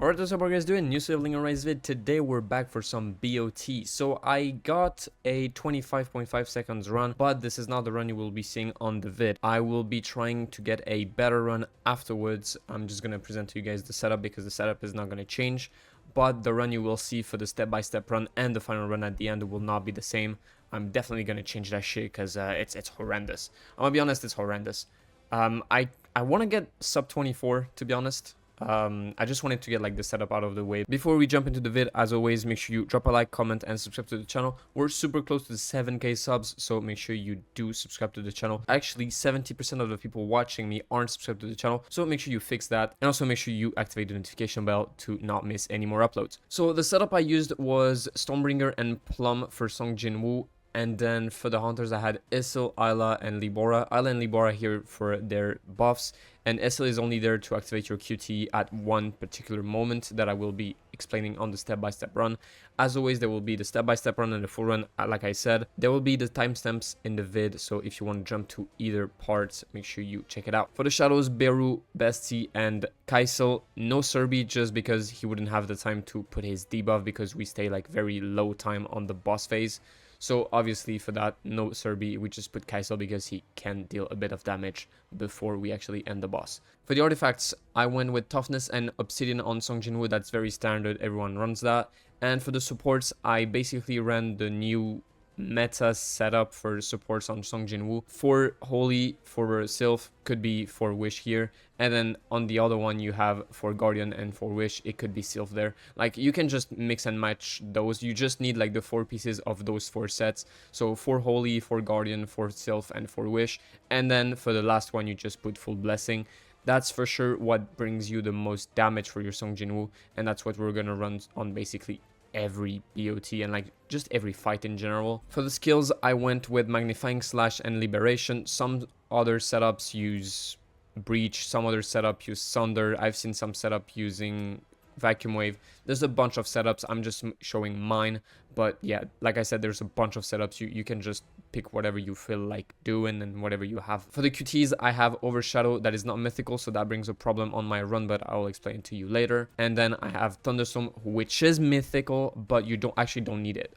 Alright, what's up guys doing? New Sibling Rise vid. Today we're back for some BOT. So I got a 25.5 seconds run, but this is not the run you will be seeing on the vid. I will be trying to get a better run afterwards. I'm just going to present to you guys the setup because the setup is not going to change. But the run you will see for the step-by-step run and the final run at the end will not be the same. I'm definitely going to change that shit because it's horrendous. I'm going to be honest, it's horrendous. I want to get sub 24 to be honest. I just wanted to get like the setup out of the way. Before we jump into the vid, as always, make sure you drop a like, comment, and subscribe to the channel. We're super close to the 7k subs, so make sure you do subscribe to the channel. Actually, 70% of the people watching me aren't subscribed to the channel, so make sure you fix that. And also make sure you activate the notification bell to not miss any more uploads. So the setup I used was Stormbringer and Plum for Song Jinwoo. And then for the hunters, I had Isil, Ayla, and Libora. Ayla and Libora here for their buffs. And Isil is only there to activate your QT at one particular moment that I will be explaining on the step-by-step run. As always, there will be the step-by-step run and the full run. Like I said, there will be the timestamps in the vid. So if you want to jump to either part, make sure you check it out. For the shadows, Beru, Beste, and Kaisel. No Serbi just because he wouldn't have the time to put his debuff because we stay like very low time on the boss phase. So obviously for that, no Serbi, we just put Kaisel because he can deal a bit of damage before we actually end the boss. For the artifacts, I went with Toughness and Obsidian on Song Jinwoo. That's very standard, everyone runs that. And for the supports, I basically ran the new meta setup for supports on Song Jinwoo. For Holy, for Sylph, could be for Wish here. And then on the other one, you have for Guardian and for Wish, it could be Sylph there. Like, you can just mix and match those. You just need like the 4 pieces of those 4 sets. So for Holy, for Guardian, for Sylph, and for Wish. And then for the last one, you just put Full Blessing. That's for sure what brings you the most damage for your Song Jinwoo. And that's what we're gonna run on basically every BOT and like just every fight in general. For the skills, I went with Magnifying Slash and Liberation. Some other setups use Breach, some other setup use Sunder. I've seen some setup using Vacuum Wave. There's a bunch of setups. I'm just showing mine, but yeah, like I said, there's a bunch of setups. You can just pick whatever you feel like doing and whatever you have. For the QTs, I have Overshadow. That is not mythical, so that brings a problem on my run, but I'll explain it to you later. And then I have Thunderstorm, which is mythical, but you don't need it.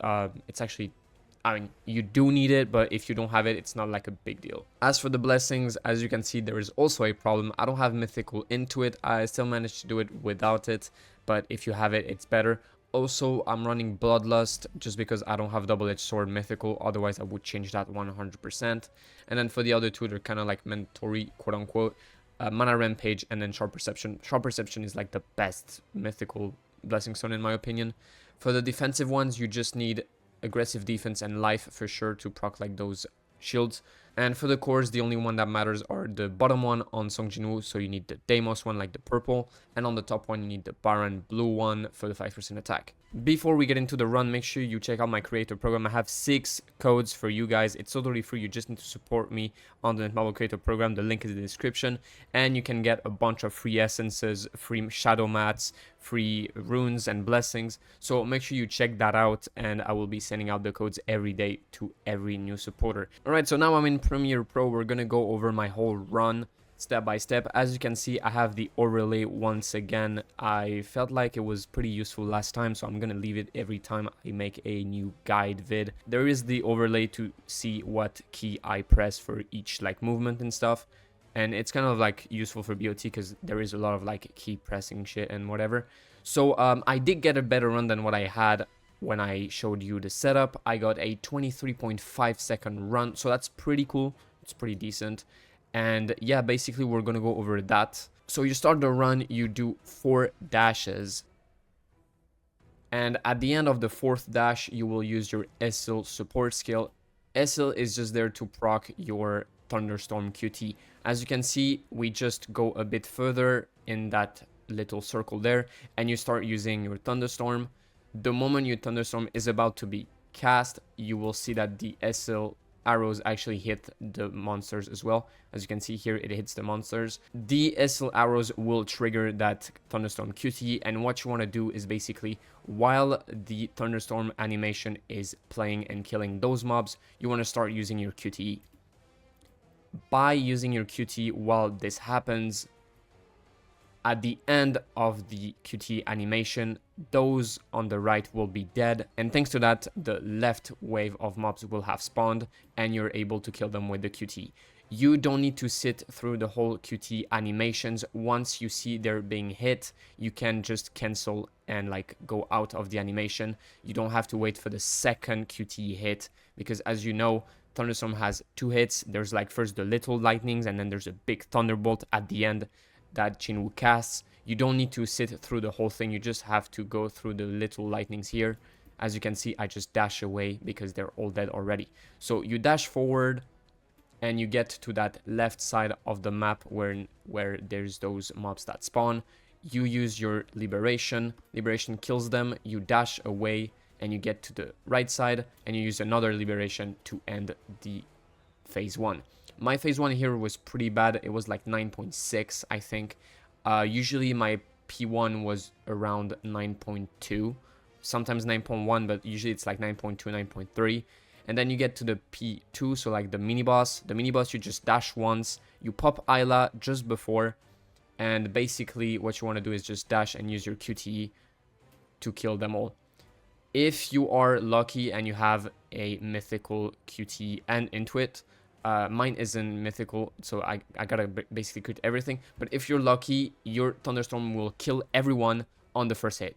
It's actually, I mean, you do need it, but if you don't have it, it's not like a big deal. As for the blessings, as you can see, there is also a problem. I don't have mythical into it. I still managed to do it without it, but if you have it, it's better. Also, I'm running Bloodlust just because I don't have Double-Edged Sword mythical. Otherwise, I would change that 100%. And then for the other two, they're kind of like mandatory, quote unquote. Mana Rampage and then Sharp Perception. Sharp Perception is like the best mythical blessing stone in my opinion. For the defensive ones, you just need aggressive defense and life for sure to proc like those shields. And for the cores, the only one that matters are the bottom one on Song Jinwoo, so you need the Deimos one like the purple, and on the top one you need the Baron blue one for the 5% attack. Before we get into the run, make sure you check out my creator program. I have 6 codes for you guys. It's totally free. You just need to support me on the Netmarble creator program. The link is in the description, and you can get a bunch of free essences, free shadow mats, free runes and blessings. So make sure you check that out, and I will be sending out the codes every day to every new supporter. Alright, so now I'm in Premiere Pro. We're gonna go over my whole run step by step. As you can see, I have the overlay once again. I felt like it was pretty useful last time, so I'm gonna leave it every time I make a new guide vid. There is the overlay to see what key I press for each like movement and stuff, and it's kind of like useful for BOT because there is a lot of like key pressing shit and whatever. So I did get a better run than what I had when I showed you the setup. I got a 23.5 second run, so that's pretty cool. It's pretty decent. And yeah, basically we're gonna go over that. So you start the run, you do 4 dashes, and at the end of the 4th dash you will use your Isil support skill. Isil is just there to proc your Thunderstorm QT. As you can see, we just go a bit further in that little circle there, and you start using your Thunderstorm. The moment your Thunderstorm is about to be cast, you will see that the Isil arrows actually hit the monsters as well. As you can see here, it hits the monsters. The Isil arrows will trigger that Thunderstorm QT, and what you want to do is basically, while the Thunderstorm animation is playing and killing those mobs, you want to start using your QTE. By using your QTE while this happens, At the end of the QTE animation, those on the right will be dead, and thanks to that, the left wave of mobs will have spawned, and you're able to kill them with the QTE. You don't need to sit through the whole QTE animations. Once you see they're being hit, you can just cancel and like go out of the animation. You don't have to wait for the second QTE hit, because as you know, Thunderstorm has 2 hits. There's like first the little lightnings, and then there's a big thunderbolt at the end that Jinwoo casts. You don't need to sit through the whole thing. You just have to go through the little lightnings here. As you can see, I just dash away because they're all dead already. So you dash forward and you get to that left side of the map where there's those mobs that spawn. You use your liberation. Liberation kills them. You dash away and you get to the right side and you use another liberation to end the phase 1. My phase 1 here was pretty bad. It was like 9.6, I think. Usually my P1 was around 9.2, sometimes 9.1, but usually it's like 9.2, 9.3. And then you get to the P2, so like the mini boss. The mini boss, you just dash once, you pop Isla just before, and basically what you want to do is just dash and use your QTE to kill them all. If you are lucky and you have a mythical QTE and Intuit, mine isn't mythical, so I gotta basically crit everything. But if you're lucky, your Thunderstorm will kill everyone on the first hit,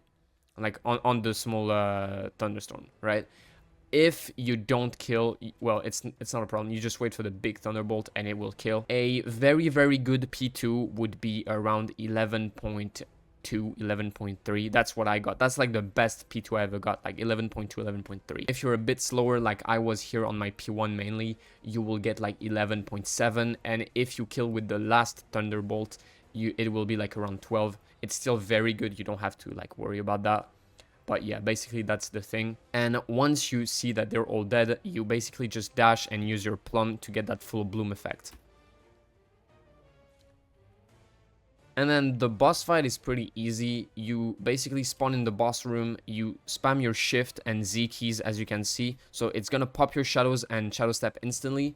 like on the small Thunderstorm, right? If you don't kill, well, it's not a problem. You just wait for the big Thunderbolt and it will kill. A very, very good P2 would be around 11.2, 11.3. That's what I got. That's like the best P2 I ever got, like 11.2, 11.3. If you're a bit slower, like I was here on my P1 mainly, you will get like 11.7. And if you kill with the last Thunderbolt, it will be like around 12. It's still very good. You don't have to like worry about that. But yeah, basically that's the thing. And once you see that they're all dead, you basically just dash and use your plum to get that full bloom effect. And then the boss fight is pretty easy. You basically spawn in the boss room, you spam your shift and Z keys as you can see. So it's gonna pop your shadows and shadow step instantly.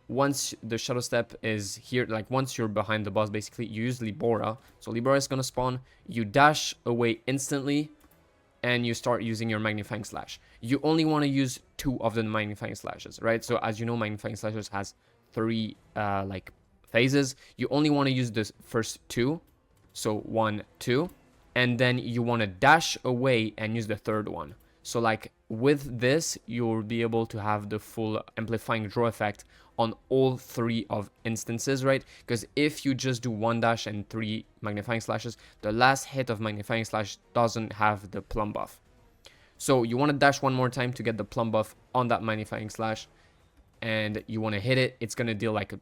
Once the shadow step is here, like once you're behind the boss, basically you use Libora. So Libora is gonna spawn, you dash away instantly, and you start using your magnifying slash. You only want to use 2 of the magnifying slashes, right? So as you know, magnifying slashes has 3 like phases. You only want to use the first 2, so 1, 2, and then you want to dash away and use the third one. So like with this, you'll be able to have the full amplifying draw effect on all 3 of instances, right? Because if you just do 1 dash and 3 magnifying slashes, the last hit of magnifying slash doesn't have the plum buff. So you want to dash 1 more time to get the plum buff on that magnifying slash, and you want to hit it. It's going to deal like a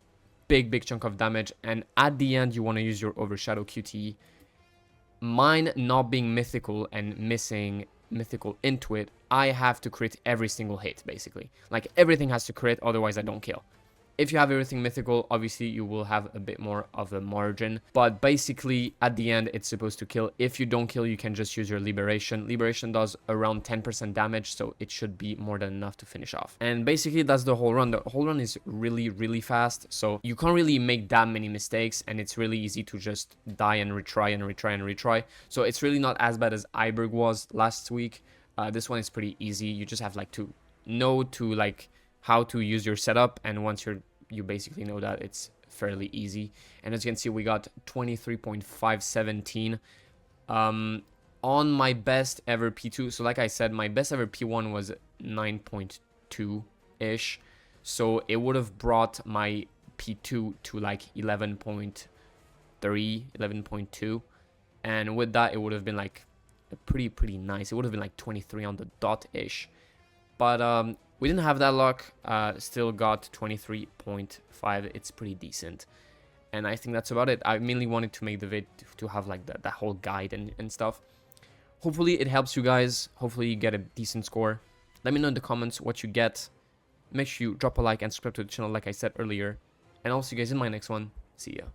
big chunk of damage, and at the end you want to use your overshadow QTE. Mine not being mythical and missing mythical Intuit, I have to crit every single hit basically. Like everything has to crit, otherwise I don't kill. If you have everything mythical, obviously you will have a bit more of a margin, but basically at the end it's supposed to kill. If you don't kill, you can just use your liberation. Liberation does around 10% damage, so it should be more than enough to finish off. And basically that's the whole run. The whole run is really fast, so you can't really make that many mistakes, and it's really easy to just die and retry and retry and retry. So it's really not as bad as Iberg was last week. This one is pretty easy. You just have like to know to like how to use your setup, and once you basically know that, it's fairly easy. And as you can see, we got 23.517 on my best ever P2. So like I said, my best ever P1 was 9.2 ish, so it would have brought my P2 to like 11.3, 11.2, and with that it would have been like pretty nice. It would have been like 23 on the dot ish, but we didn't have that luck. Still got 23.5. It's pretty decent, and I think that's about it. I mainly wanted to make the vid to have like that whole guide and stuff. Hopefully it helps you guys. Hopefully you get a decent score. Let me know in the comments what you get. Make sure you drop a like and subscribe to the channel like I said earlier, and I'll see you guys in my next one. See ya.